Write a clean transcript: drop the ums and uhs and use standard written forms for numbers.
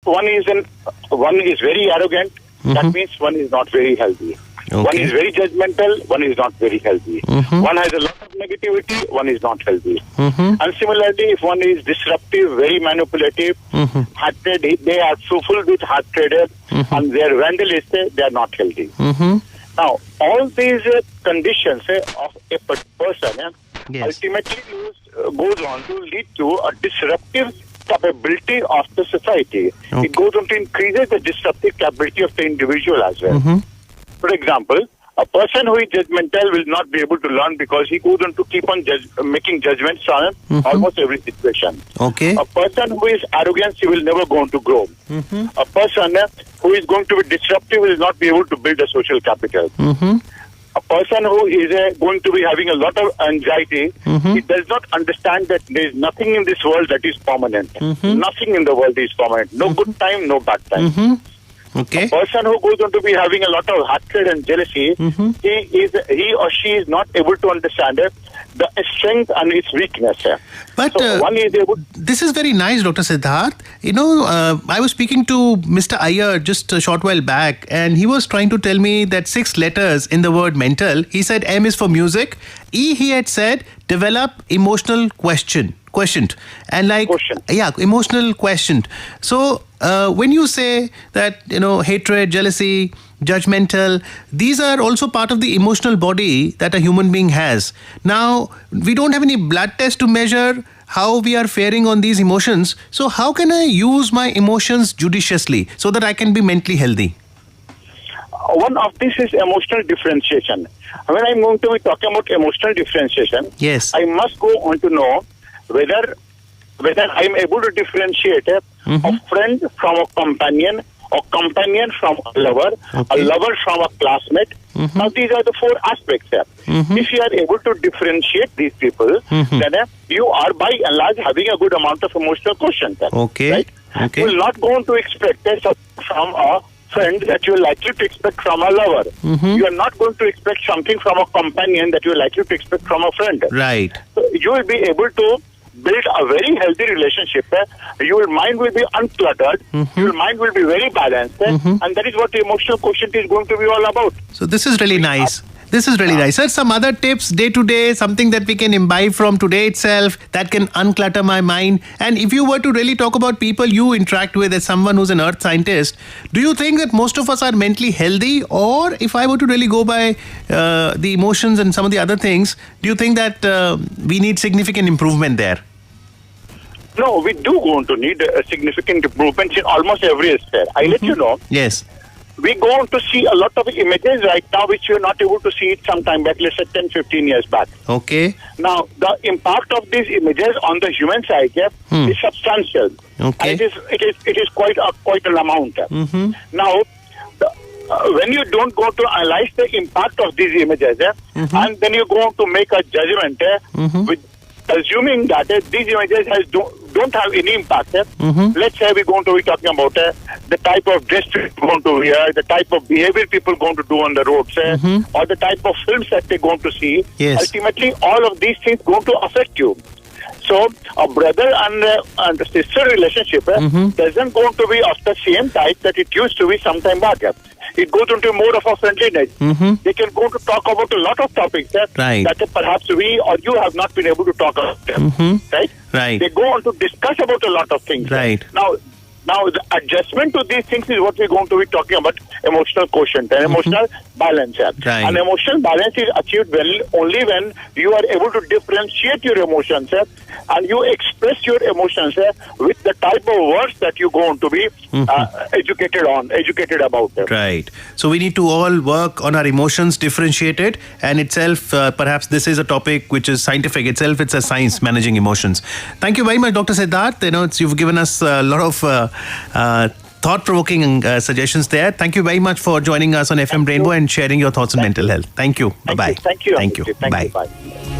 one is very arrogant. That means one is not very healthy. Okay. One is very judgmental, one is not very healthy. One has a lot of negativity, one is not healthy. And similarly, if one is disruptive, very manipulative, hatred, they are so full with hatred and they are vandalistic, they are not healthy. Now, all these conditions of a person ultimately goes on to lead to a disruptive capability of the society. Okay. It goes on to increases the disruptive capability of the individual as well. For example, a person who is judgmental will not be able to learn because he goes on to keep on making judgments on almost every situation. Okay. A person who is arrogant, he will never go on to grow. A person who is going to be disruptive will not be able to build a social capital. A person who is going to be having a lot of anxiety, he does not understand that there is nothing in this world that is permanent. Nothing in the world is permanent. No good time, no bad time. Okay. A person who goes on to be having a lot of hatred and jealousy, he or she is not able to understand the strength and its weakness. But so one is able. This is very nice, Dr. Siddharth. You know, I was speaking to Mr. Iyer just a short while back, and he was trying to tell me that 6 letters in the word mental. He said M is for music. E, he had said, develop emotional quotient. And like, Quotient. yeah, emotional quotient. So when you say that, you know, hatred, jealousy, judgmental, these are also part of the emotional body that a human being has. Now, we don't have any blood test to measure how we are faring on these emotions. So how can I use my emotions judiciously so that I can be mentally healthy? One of this is emotional differentiation. When I'm going to be talking about emotional differentiation, Yes. I must go on to know whether I'm able to differentiate a friend from a companion, or companion from a lover from a classmate. Now these are the 4 aspects. If you are able to differentiate these people, then you are by and large having a good amount of emotional quotient. Okay. Right? Okay. You will not go on to expect from a friend that you are likely to expect from a lover. You are not going to expect something from a companion that you are likely to expect from a friend. Right. So you will be able to build a very healthy relationship. Your mind will be uncluttered. Your mind will be very balanced. And that is what the emotional quotient is going to be all about. So this is really nice. This is really nice. Sir, some other tips day to day, something that we can imbibe from today itself that can unclutter my mind. And if you were to really talk about people you interact with as someone who's an earth scientist, do you think that most of us are mentally healthy? Or if I were to really go by the emotions and some of the other things, do you think that we need significant improvement there? No, we do going to need a significant improvement in almost every aspect. I let you know. Yes. We go on to see a lot of images right now which we were not able to see it sometime back, let's say 10, 15 years back. Okay. Now, the impact of these images on the human psyche is substantial. Okay. And it is quite an amount. Now, when you don't go to analyze the impact of these images, and then you go on to make a judgment with assuming that these images don't have any impact. Let's say we're going to be talking about the type of dress people going to wear, the type of behavior people going to do on the roads, or the type of films that they're going to see. Yes. Ultimately, all of these things going to affect you. So, a brother and sister relationship doesn't go to be of the same type that it used to be sometime back. It goes into more of a friendliness. They can go to talk about a lot of topics that perhaps we or you have not been able to talk about. Right? Right. They go on to discuss about a lot of things. Right. Now, the adjustment to these things is what we're going to be talking about: emotional quotient and emotional balance. Right. And emotional balance is achieved only when you are able to differentiate your emotions and you express your emotions with the type of words that you go on to be educated about. Right. So we need to all work on our emotions, differentiate it, and itself, perhaps this is a topic which is scientific itself. It's a science, managing emotions. Thank you very much, Dr. Siddharth. You've given us a lot of thought-provoking suggestions there. Thank you very much for joining us on FM Rainbow and sharing your thoughts on mental health. Thank you. Bye-bye. Thank you. Thank you. Bye. Bye.